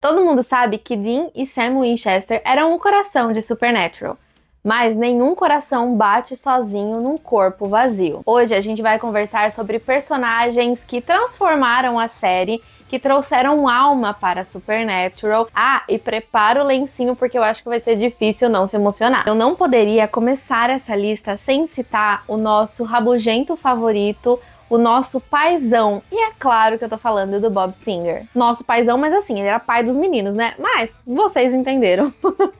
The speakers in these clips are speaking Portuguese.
Todo mundo sabe que Dean e Sam Winchester eram o coração de Supernatural, mas nenhum coração bate sozinho num corpo vazio. Hoje a gente vai conversar sobre personagens que transformaram a série, que trouxeram alma para Supernatural. Ah, e prepara o lencinho porque eu acho que vai ser difícil não se emocionar. Eu não poderia começar essa lista sem citar o nosso rabugento favorito, o nosso paizão. E é claro que eu tô falando do Bob Singer. Nosso paizão, mas assim, ele era pai dos meninos, né? Mas vocês entenderam.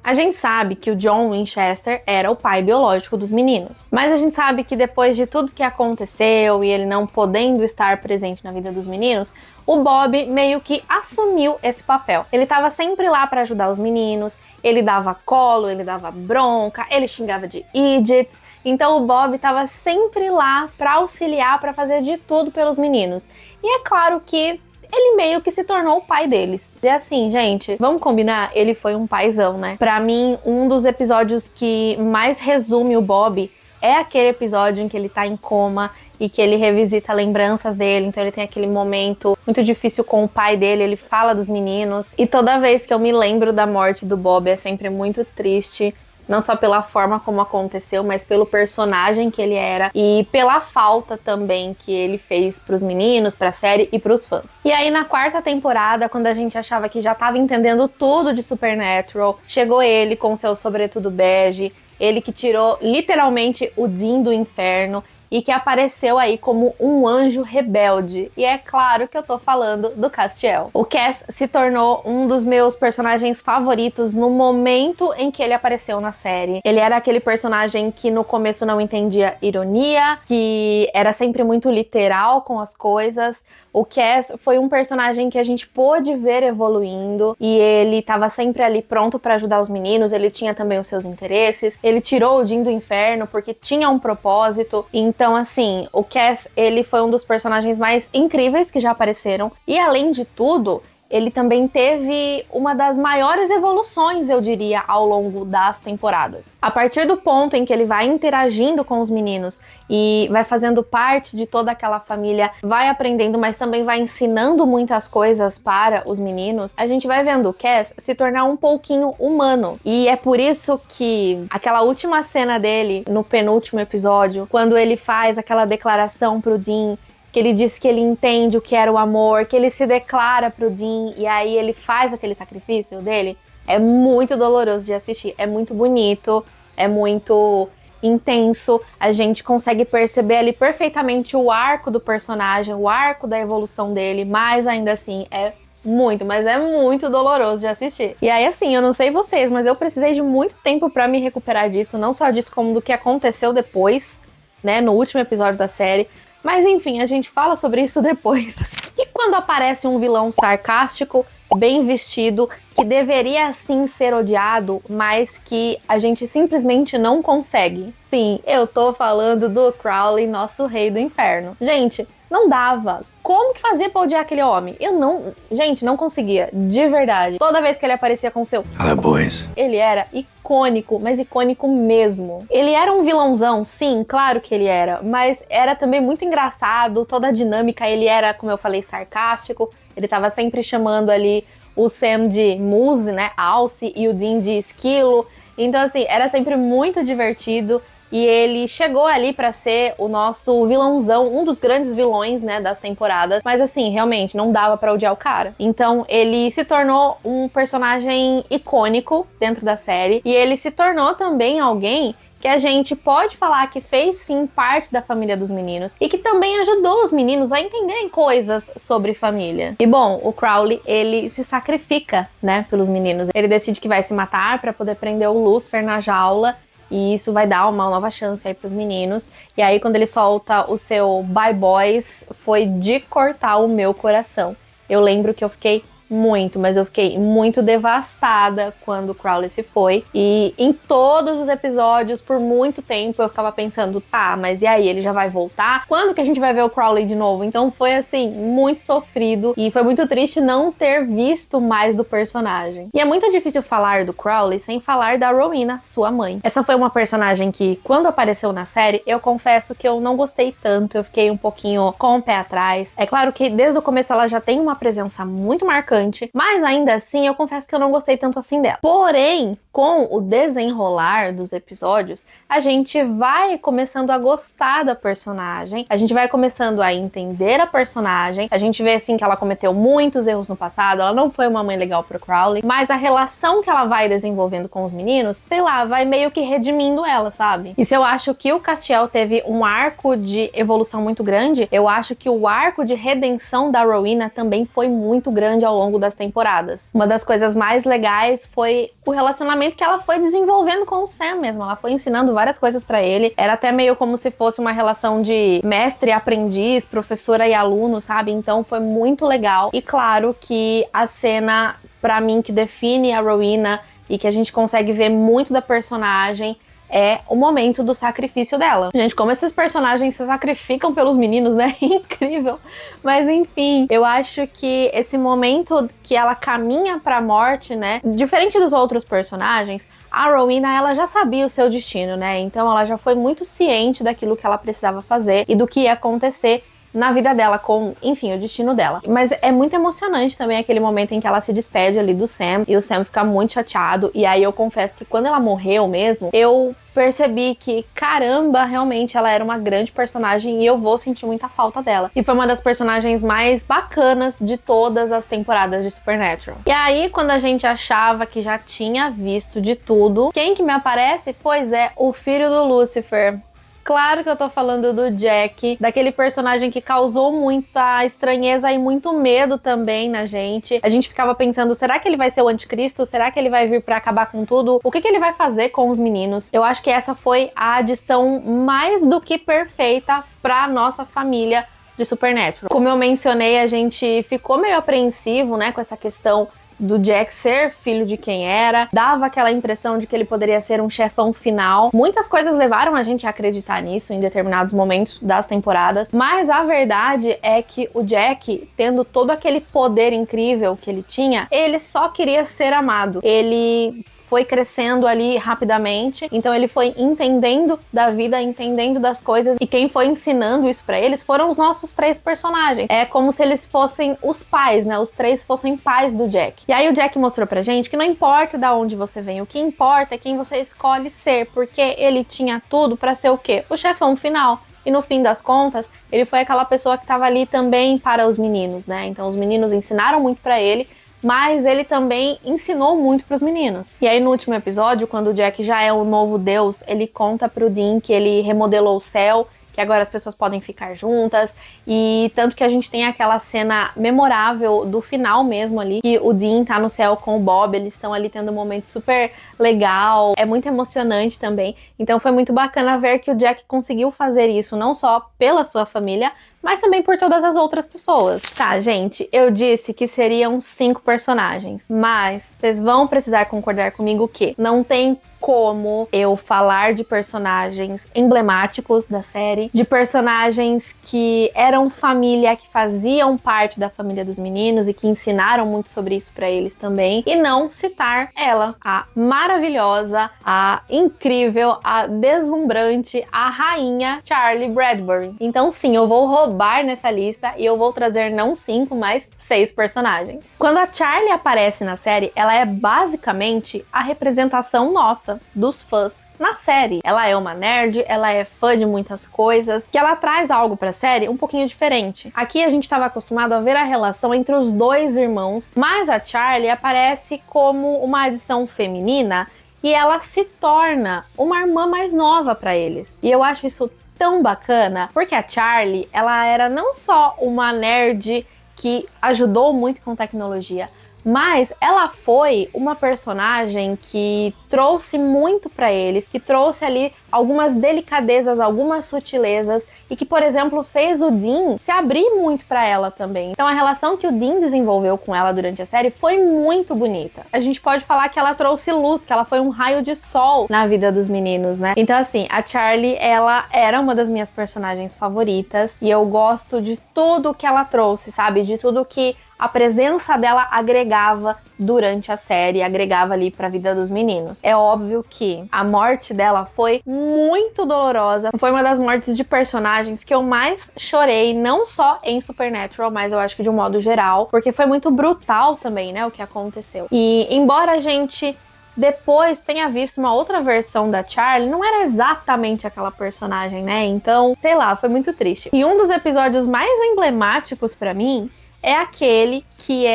A gente sabe que o John Winchester era o pai biológico dos meninos. Mas a gente sabe que depois de tudo que aconteceu e ele não podendo estar presente na vida dos meninos, o Bob meio que assumiu esse papel. Ele tava sempre lá para ajudar os meninos, ele dava colo, ele dava bronca, ele xingava de idiots. Então o Bob estava sempre lá para auxiliar, para fazer de tudo pelos meninos. E é claro que ele meio que se tornou o pai deles. E assim, gente, vamos combinar? Ele foi um paizão, né? Pra mim, um dos episódios que mais resume o Bob é aquele episódio em que ele tá em coma e que ele revisita lembranças dele. Então ele tem aquele momento muito difícil com o pai dele, ele fala dos meninos. E toda vez que eu me lembro da morte do Bob é sempre muito triste. Não só pela forma como aconteceu, mas pelo personagem que ele era e pela falta também que ele fez pros meninos, pra série e pros fãs. E aí na quarta temporada, quando a gente achava que já tava entendendo tudo de Supernatural, chegou ele com seu sobretudo bege, ele que tirou literalmente o Dean do inferno e que apareceu aí como um anjo rebelde. E é claro que eu tô falando do Castiel. O Cass se tornou um dos meus personagens favoritos no momento em que ele apareceu na série. Ele era aquele personagem que no começo não entendia ironia, que era sempre muito literal com as coisas. O Cass foi um personagem que a gente pôde ver evoluindo e ele tava sempre ali pronto pra ajudar os meninos, ele tinha também os seus interesses, ele tirou o Dean do inferno porque tinha um propósito. Então, assim, o Cass, ele foi um dos personagens mais incríveis que já apareceram e, além de tudo, ele também teve uma das maiores evoluções, eu diria, ao longo das temporadas. A partir do ponto em que ele vai interagindo com os meninos e vai fazendo parte de toda aquela família, vai aprendendo, mas também vai ensinando muitas coisas para os meninos, a gente vai vendo o Cass se tornar um pouquinho humano. E é por isso que aquela última cena dele, no penúltimo episódio, quando ele faz aquela declaração pro Dean, que ele diz que ele entende o que era o amor, que ele se declara pro Dean e aí ele faz aquele sacrifício dele, é muito doloroso de assistir, é muito bonito, é muito intenso, a gente consegue perceber ali perfeitamente o arco do personagem, o arco da evolução dele, mas ainda assim é muito doloroso de assistir. E aí assim, eu não sei vocês, mas eu precisei de muito tempo pra me recuperar disso, não só disso como do que aconteceu depois, né, no último episódio da série. Mas enfim, a gente fala sobre isso depois. E quando aparece um vilão sarcástico, bem vestido, que deveria sim ser odiado, mas que a gente simplesmente não consegue? Sim, eu tô falando do Crowley, nosso rei do inferno. Gente, não dava. Como que fazia pra odiar aquele homem? Gente, não conseguia, de verdade. Toda vez que ele aparecia com seu... Hello, boys. Ele era icônico, mas icônico mesmo. Ele era um vilãozão, sim, claro que ele era, mas era também muito engraçado, toda a dinâmica, ele era, como eu falei, sarcástico, ele tava sempre chamando ali o Sam de Muse, né, Alce, e o Dean de Esquilo, então assim, era sempre muito divertido. E ele chegou ali pra ser o nosso vilãozão, um dos grandes vilões, né, das temporadas. Mas assim, realmente, não dava pra odiar o cara. Então, ele se tornou um personagem icônico dentro da série. E ele se tornou também alguém que a gente pode falar que fez sim parte da família dos meninos e que também ajudou os meninos a entenderem coisas sobre família. E bom, o Crowley, ele se sacrifica, né, pelos meninos. Ele decide que vai se matar pra poder prender o Lucifer na jaula. E isso vai dar uma nova chance aí pros meninos. E aí, quando ele solta o seu Bye Boys, foi de cortar o meu coração. Eu lembro que eu fiquei mas eu fiquei muito devastada quando o Crowley se foi. E em todos os episódios, por muito tempo, eu ficava pensando, tá, mas e aí, ele já vai voltar? Quando que a gente vai ver o Crowley de novo? Então foi, assim, muito sofrido e foi muito triste não ter visto mais do personagem. E é muito difícil falar do Crowley sem falar da Rowena, sua mãe. Essa foi uma personagem que, quando apareceu na série, eu confesso que eu não gostei tanto, eu fiquei um pouquinho com o pé atrás. É claro que desde o começo ela já tem uma presença muito marcante chocante, mas ainda assim eu confesso que eu não gostei tanto assim dela. Porém, com o desenrolar dos episódios, a gente vai começando a gostar da personagem, a gente vai começando a entender a personagem, a gente vê assim que ela cometeu muitos erros no passado, ela não foi uma mãe legal pro Crowley, mas a relação que ela vai desenvolvendo com os meninos, sei lá, vai meio que redimindo ela, sabe? E se eu acho que o Castiel teve um arco de evolução muito grande, eu acho que o arco de redenção da Rowena também foi muito grande ao longo das temporadas. Uma das coisas mais legais foi o relacionamento que ela foi desenvolvendo com o Sam mesmo. Ela foi ensinando várias coisas pra ele. Era até meio como se fosse uma relação de mestre e aprendiz, professora e aluno, sabe? Então foi muito legal. E claro que a cena, pra mim, que define a Rowena e que a gente consegue ver muito da personagem é o momento do sacrifício dela. Gente, como esses personagens se sacrificam pelos meninos, né? Incrível. Mas enfim, eu acho que esse momento que ela caminha pra morte, né? Diferente dos outros personagens, a Rowena, ela já sabia o seu destino, né? Então ela já foi muito ciente daquilo que ela precisava fazer e do que ia acontecer na vida dela, com, enfim, o destino dela. Mas é muito emocionante também aquele momento em que ela se despede ali do Sam, e o Sam fica muito chateado, e aí eu confesso que quando ela morreu mesmo, eu percebi que, caramba, realmente ela era uma grande personagem e eu vou sentir muita falta dela. E foi uma das personagens mais bacanas de todas as temporadas de Supernatural. E aí, quando a gente achava que já tinha visto de tudo, quem que me aparece? Pois é, o filho do Lucifer. Claro que eu tô falando do Jack, daquele personagem que causou muita estranheza e muito medo também na gente. A gente ficava pensando, será que ele vai ser o anticristo? Será que ele vai vir pra acabar com tudo? O que ele vai fazer com os meninos? Eu acho que essa foi a adição mais do que perfeita pra nossa família de Supernatural. Como eu mencionei, a gente ficou meio apreensivo, né, com essa questão do Jack ser filho de quem era, dava aquela impressão de que ele poderia ser um chefão final. Muitas coisas levaram a gente a acreditar nisso em determinados momentos das temporadas, mas a verdade é que o Jack, tendo todo aquele poder incrível que ele tinha, ele só queria ser amado. Ele foi crescendo ali rapidamente, então ele foi entendendo da vida, entendendo das coisas, e quem foi ensinando isso pra eles foram os nossos três personagens. É como se eles fossem os pais, né? Os três fossem pais do Jack. E aí o Jack mostrou pra gente que não importa de onde você vem, o que importa é quem você escolhe ser, porque ele tinha tudo pra ser o quê? O chefão final. E no fim das contas, ele foi aquela pessoa que estava ali também para os meninos, né? Então os meninos ensinaram muito pra ele, mas ele também ensinou muito pros meninos. E aí no último episódio, quando o Jack já é o novo deus, ele conta pro Dean que ele remodelou o céu, que agora as pessoas podem ficar juntas, e tanto que a gente tem aquela cena memorável do final mesmo ali, que o Dean tá no céu com o Bob, eles estão ali tendo um momento super legal, é muito emocionante também, então foi muito bacana ver que o Jack conseguiu fazer isso, não só pela sua família, mas também por todas as outras pessoas. Tá, gente, eu disse que seriam 5 personagens, mas vocês vão precisar concordar comigo que não tem como eu falar de personagens emblemáticos da série, de personagens que eram família, que faziam parte da família dos meninos e que ensinaram muito sobre isso pra eles também, e não citar ela, a maravilhosa, a incrível, a deslumbrante, a rainha Charlie Bradbury. Então sim, eu vou roubar nessa lista e eu vou trazer não 5, mas 6 personagens. Quando a Charlie aparece na série, ela é basicamente a representação nossa, dos fãs, na série. Ela é uma nerd, ela é fã de muitas coisas, que ela traz algo pra série um pouquinho diferente. Aqui a gente estava acostumado a ver a relação entre os dois irmãos, mas a Charlie aparece como uma adição feminina e ela se torna uma irmã mais nova pra eles. E eu acho isso tão bacana, porque a Charlie, ela era não só uma nerd que ajudou muito com tecnologia, mas ela foi uma personagem que trouxe muito pra eles, que trouxe ali algumas delicadezas, algumas sutilezas e que, por exemplo, fez o Dean se abrir muito pra ela também. Então a relação que o Dean desenvolveu com ela durante a série foi muito bonita. A gente pode falar que ela trouxe luz, que ela foi um raio de sol na vida dos meninos, né? Então assim, a Charlie, ela era uma das minhas personagens favoritas e eu gosto de tudo que ela trouxe, sabe? De tudo que a presença dela agregava durante a série, agregava ali pra vida dos meninos. É óbvio que a morte dela foi muito dolorosa, foi uma das mortes de personagens que eu mais chorei, não só em Supernatural, mas eu acho que de um modo geral, porque foi muito brutal também, né, o que aconteceu. E embora a gente depois tenha visto uma outra versão da Charlie, não era exatamente aquela personagem, né? Então, sei lá, foi muito triste. E um dos episódios mais emblemáticos pra mim é aquele que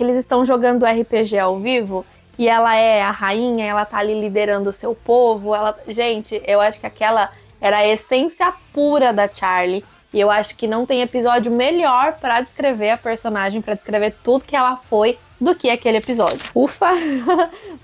eles estão jogando RPG ao vivo e ela é a rainha, ela tá ali liderando o seu povo. Gente, eu acho que aquela era a essência pura da Charlie. E eu acho que não tem episódio melhor pra descrever a personagem, pra descrever tudo que ela foi, do que aquele episódio. Ufa!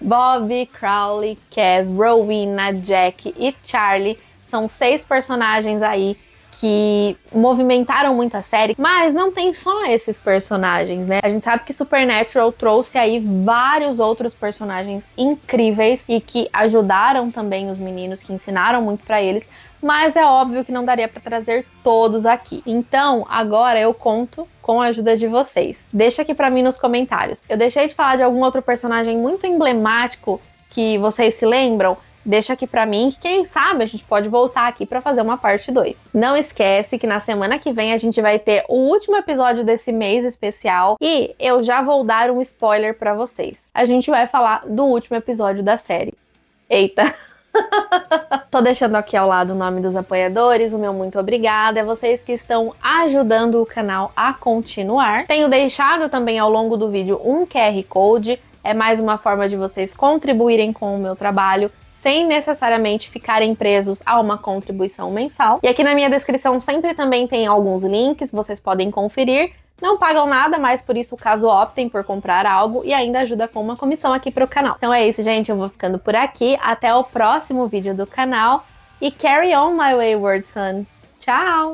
Bobby, Crowley, Cass, Rowena, Jack e Charlie são 6 personagens aí que movimentaram muito a série, mas não tem só esses personagens, né? A gente sabe que Supernatural trouxe aí vários outros personagens incríveis e que ajudaram também os meninos, que ensinaram muito pra eles, mas é óbvio que não daria pra trazer todos aqui. Então, agora eu conto com a ajuda de vocês. Deixa aqui pra mim nos comentários. Eu deixei de falar de algum outro personagem muito emblemático que vocês se lembram? Deixa aqui pra mim, que quem sabe a gente pode voltar aqui pra fazer uma parte 2. Não esquece que na semana que vem a gente vai ter o último episódio desse mês especial e eu já vou dar um spoiler pra vocês. A gente vai falar do último episódio da série. Eita! Tô deixando aqui ao lado o nome dos apoiadores, o meu muito obrigada, é vocês que estão ajudando o canal a continuar. Tenho deixado também ao longo do vídeo um QR Code, é mais uma forma de vocês contribuírem com o meu trabalho, sem necessariamente ficarem presos a uma contribuição mensal. E aqui na minha descrição sempre também tem alguns links, vocês podem conferir. Não pagam nada, mas por isso, caso optem por comprar algo, e ainda ajuda com uma comissão aqui pro canal. Então é isso, gente, eu vou ficando por aqui. Até o próximo vídeo do canal. E carry on, my wayward son. Tchau!